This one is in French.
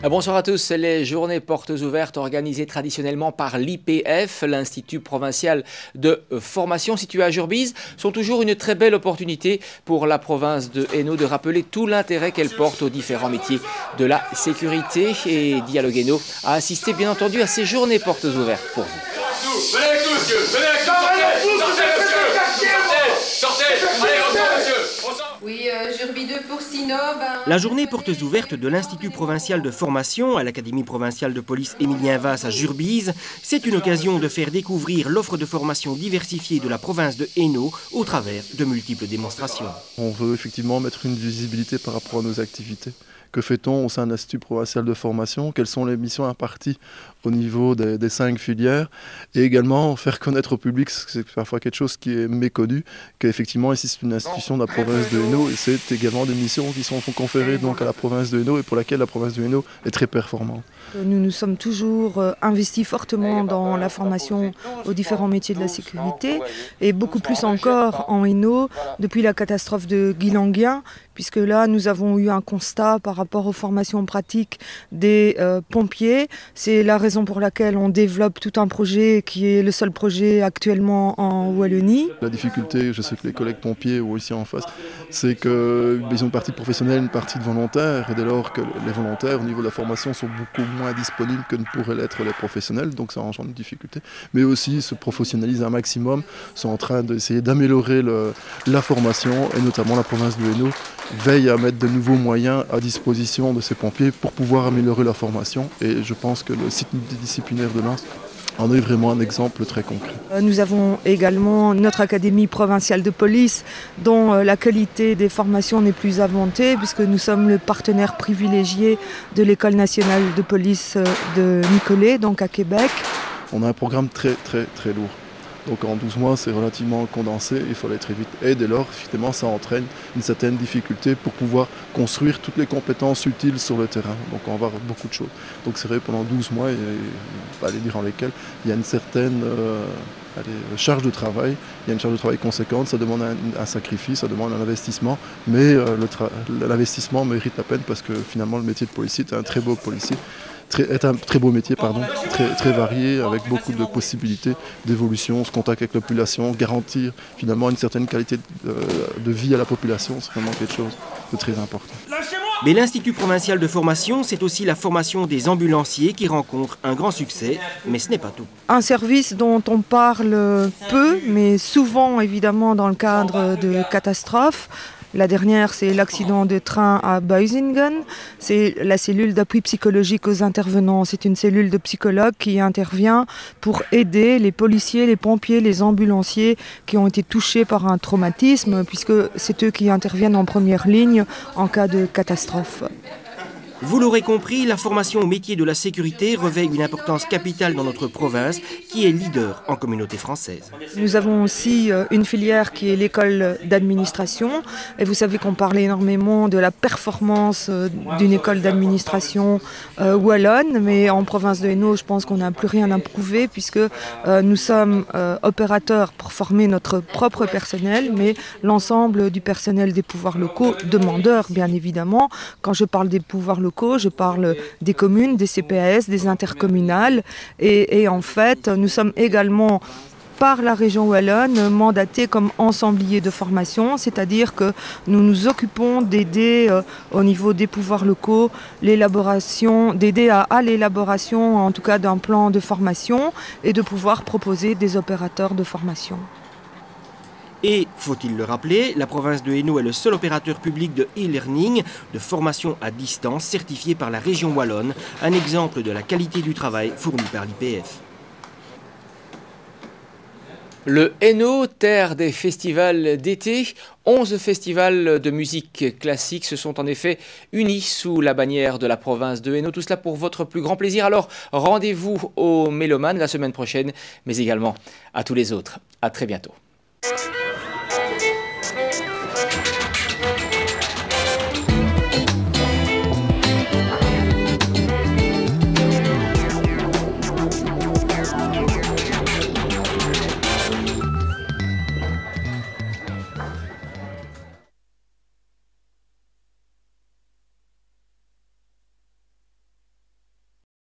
Bonsoir à tous. Les journées portes ouvertes organisées traditionnellement par l'IPF, l'Institut provincial de formation situé à Jurbise, sont toujours une très belle opportunité pour la province de Hainaut de rappeler tout l'intérêt qu'elle porte aux différents métiers de la sécurité. Et Dialogue Hainaut a assisté bien entendu à ces journées portes ouvertes pour vous. Venez avec nous, monsieur. Venez avec nous. Sortez. Allez, on sort, monsieur. Oui, Jurbie 2 pour Sino. La journée portes ouvertes de l'Institut provincial de formation à l'Académie provinciale de police Émilien Vasse à Jurbise, c'est une occasion de faire découvrir l'offre de formation diversifiée de la province de Hainaut au travers de multiples démonstrations. On veut effectivement mettre une visibilité par rapport à nos activités. Que fait-on au sein de l'Institut provincial de formation? Quelles sont les missions imparties au niveau des 5 filières? Et également faire connaître au public, c'est parfois quelque chose qui est méconnu, qu'effectivement ici c'est une institution de la province de Hainaut et c'est également des missions qui sont conférées donc à la province de Hainaut et pour laquelle la province de Hainaut est très performante. Nous nous sommes toujours investis fortement dans la formation aux différents métiers de la sécurité et beaucoup plus encore en Hainaut depuis la catastrophe de Guilanguien, puisque là nous avons eu un constat par rapport aux formations pratiques des pompiers. C'est la raison pour laquelle on développe tout un projet qui est le seul projet actuellement en Wallonie. La difficulté, je sais que les collègues pompiers ou ici en face, c'est qu'ils ont une partie professionnelle, une partie de volontaires, et dès lors que les volontaires au niveau de la formation sont beaucoup moins disponibles que ne pourraient l'être les professionnels, donc ça engendre une difficulté. Mais aussi se professionnaliser un maximum, sont en train d'essayer d'améliorer la formation, et notamment la province de Hainaut veille à mettre de nouveaux moyens à disposition de ces pompiers pour pouvoir améliorer leur formation. Et je pense que le site multidisciplinaire de Lens en est vraiment un exemple très concret. Nous avons également notre Académie provinciale de police dont la qualité des formations n'est plus inventée puisque nous sommes le partenaire privilégié de l'École nationale de police de Nicolet, donc à Québec. On a un programme très lourd. Donc en 12 mois, c'est relativement condensé, il faut aller très vite. Et dès lors, finalement, ça entraîne une certaine difficulté pour pouvoir construire toutes les compétences utiles sur le terrain. Donc on va voir beaucoup de choses. Donc c'est vrai, pendant 12 mois, durant lesquels il y a une certaine charge de travail. Il y a une charge de travail conséquente, ça demande un sacrifice, ça demande un investissement. Mais l'investissement mérite la peine parce que finalement, le métier de policier est un très beau policier. Est un très beau métier, très varié, avec beaucoup de possibilités d'évolution, ce contact avec la population, garantir finalement une certaine qualité de vie à la population, c'est vraiment quelque chose de très important. Mais l'Institut provincial de formation, c'est aussi la formation des ambulanciers qui rencontre un grand succès, mais ce n'est pas tout. Un service dont on parle peu, mais souvent évidemment dans le cadre de catastrophes. La dernière, c'est l'accident de train à Boisingen. C'est la cellule d'appui psychologique aux intervenants. C'est une cellule de psychologues qui intervient pour aider les policiers, les pompiers, les ambulanciers qui ont été touchés par un traumatisme, puisque c'est eux qui interviennent en première ligne en cas de catastrophe. Vous l'aurez compris, la formation au métier de la sécurité revêt une importance capitale dans notre province, qui est leader en communauté française. Nous avons aussi une filière qui est l'école d'administration. Et vous savez qu'on parle énormément de la performance d'une école d'administration wallonne. Mais en province de Hainaut, je pense qu'on n'a plus rien à prouver puisque nous sommes opérateurs pour former notre propre personnel, mais l'ensemble du personnel des pouvoirs locaux, demandeurs bien évidemment. Quand je parle des pouvoirs locaux, je parle des communes, des CPAS, des intercommunales et en fait nous sommes également par la région wallonne mandatés comme ensembliers de formation, c'est-à-dire que nous nous occupons d'aider au niveau des pouvoirs locaux d'aider à l'élaboration en tout cas d'un plan de formation et de pouvoir proposer des opérateurs de formation. Et, faut-il le rappeler, la province de Hainaut est le seul opérateur public de e-learning, de formation à distance certifié par la région wallonne, un exemple de la qualité du travail fourni par l'IPF. Le Hainaut, terre des festivals d'été, 11 festivals de musique classique se sont en effet unis sous la bannière de la province de Hainaut. Tout cela pour votre plus grand plaisir. Alors rendez-vous aux Mélomanes la semaine prochaine, mais également à tous les autres. À très bientôt.